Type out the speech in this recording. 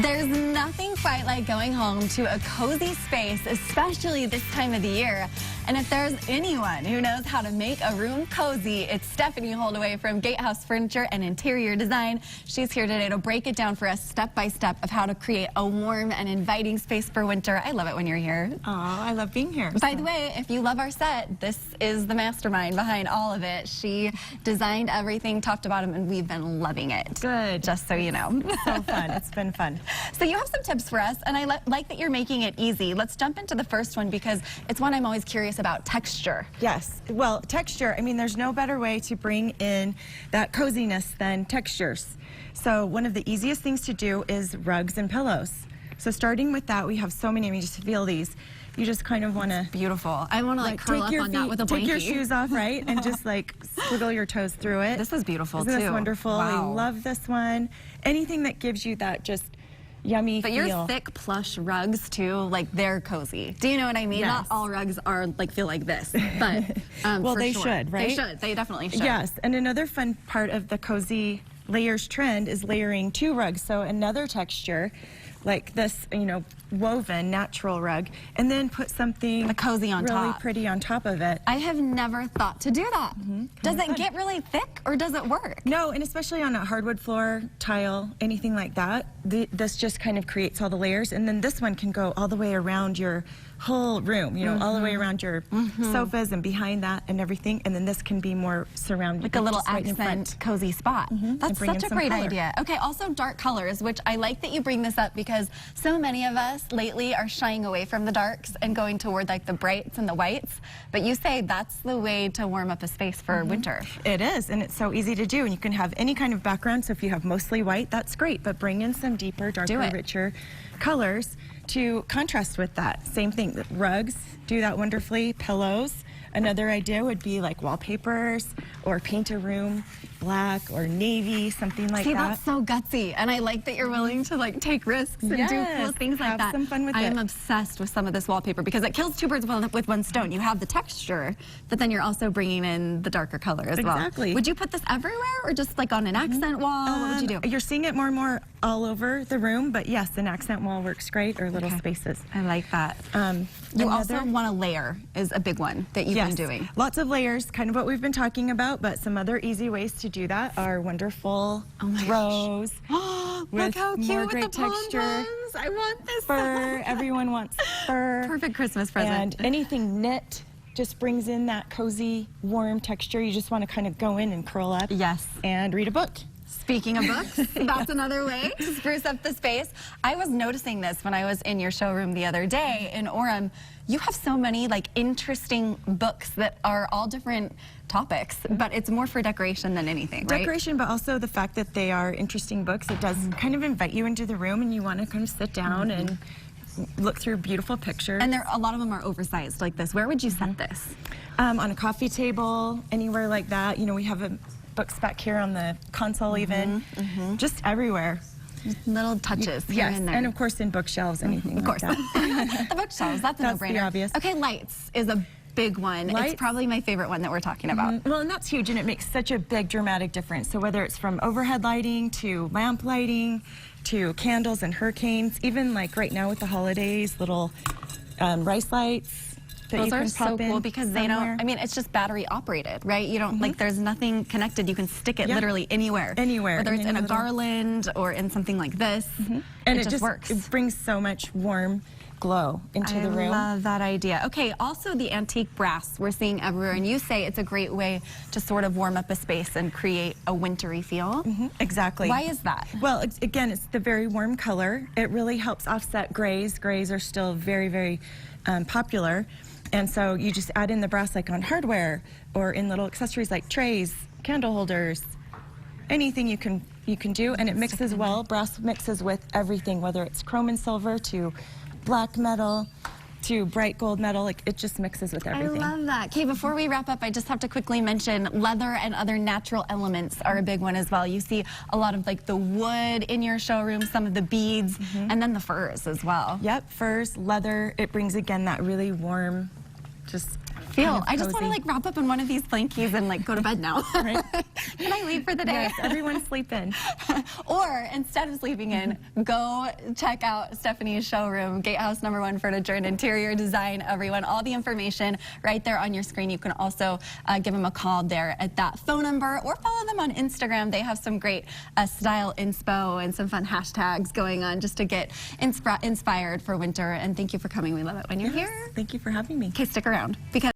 There's nothing quite like going home to a cozy space, especially this time of the year. And if there's anyone who knows how to make a room cozy, it's Stephanie Holdaway from Gatehouse Furniture and Interior Design. She's here today to break it down for us step by step of how to create a warm and inviting space for winter. I love it when you're here. Oh, I love being here. By the way, if you love our set, this is the mastermind behind all of it. She designed everything top to bottom, and we've been loving it. Good. Just so you know. So fun. It's been fun. So you have some tips for us, and I like that you're making it easy. Let's jump into the first one because it's one I'm always curious about, texture. Yes. Well, texture, I mean, there's no better way to bring in that coziness than textures. So one of the easiest things to do is rugs and pillows. So starting with that, we have so many. I mean, just feel these. You just kind of want to... Beautiful. I want to like curl up on that with a blankie. Take your shoes off, right? And just like squiggle your toes through it. This is beautiful too. Isn't this wonderful? Wow. I love this one. Anything that gives you that just yummy but feel. your thick plush rugs too, like they're cozy. Do you know what I mean? Yes. Not all rugs are like feel like this, but well, for they sure. should, right? They should. They definitely should. Yes, and another fun part of the cozy layers trend is layering two rugs. So another texture like this, you know, woven natural rug, and then put something cozy on really top. pretty on top of it. I have never thought to do that. Does it get really thick or does it work? No, and especially on a hardwood floor, tile, anything like that, this just kind of creates all the layers, and then this one can go all the way around your whole room, you know, all the way around your sofas and behind that and everything, and then this can be more surrounded. Like a little accent cozy spot. That's such a great idea. Okay, also dark colors, which I like that you bring this up because so many of us lately are shying away from the darks and going toward like the brights and the whites, but you say that's the way to warm up a space for winter. It is, and it's so easy to do, and you can have any kind of background, so if you have mostly white, that's great, but bring in some deeper, darker, richer colors to contrast with that. Same thing, rugs do that wonderfully, pillows. Another idea would be like wallpapers or paint a room black or navy, something like that. See, that's so gutsy, and I like that you're willing to like take risks and do cool things like that. Have some fun with it. I am obsessed with some of this wallpaper because it kills two birds with one stone. You have the texture, but then you're also bringing in the darker color as well. Exactly. Would you put this everywhere or just like on an accent wall? What would you do? You're seeing it more and more all over the room, but yes, an accent wall works great, or little spaces. I like that. You also want to layer is a big one that you've been doing. Lots of layers, kind of what we've been talking about, but some other easy ways to do that are wonderful rows. Look how cute with great the texture. pom-poms. I want this. Fur, everyone wants fur. Perfect Christmas present. And anything knit just brings in that cozy, warm texture. You just want to kind of go in and curl up. Yes. And read a book. Speaking of books, that's another way to spruce up the space. I was noticing this when I was in your showroom the other day in Orem. You have so many like interesting books that are all different topics, but it's more for decoration than anything, right? Decoration, but also the fact that they are interesting books. It does kind of invite you into the room, and you want to kind of sit down and look through beautiful pictures. And a lot of them are oversized like this. Where would you set this? On a coffee table, anywhere like that. You know, we have books back here on the console even, just everywhere. Little touches here and there. And of course in bookshelves, anything like that. The bookshelves, that's a no-brainer. The obvious. Okay, lights is a big one. It's probably my favorite one that we're talking about. Well, and that's huge, and it makes such a big dramatic difference. So whether it's from overhead lighting to lamp lighting to candles and hurricanes, even like right now with the holidays, little rice lights. Those are so cool because they don't, I mean, it's just battery operated, right? You don't, like, there's nothing connected. You can stick it literally anywhere. Anywhere. Whether it's in a garland or in something like this. And it just works. It brings so much warm glow into the room. I love that idea. Okay, also the antique brass we're seeing everywhere, and you say it's a great way to sort of warm up a space and create a wintry feel. Exactly. Why is that? Well, again, it's the very warm color. It really helps offset grays. Grays are still very, very popular. And so you just add in the brass like on hardware or in little accessories like trays, candle holders, anything you can do, and it mixes well. Brass mixes with everything, whether it's chrome and silver to black metal to bright gold metal, like it just mixes with everything. I love that. Okay, before we wrap up, I just have to quickly mention leather and other natural elements are a big one as well. You see a lot of like the wood in your showroom, some of the beads, and then the furs as well. Yep, furs, leather, it brings again that really warm, just feel. kind of I just want to cozy. like wrap up in one of these blankies and like go to bed now. Right. Can I leave for the day? Yes, everyone sleep in. Or instead of sleeping in, go check out Stephanie's showroom, Gatehouse #1 Furniture and Interior Design, everyone. All the information right there on your screen. You can also give them a call there at that phone number or follow them on Instagram. They have some great style inspo and some fun hashtags going on just to get inspired for winter. And thank you for coming. We love it when you're here. Thank you for having me. Okay, stick around because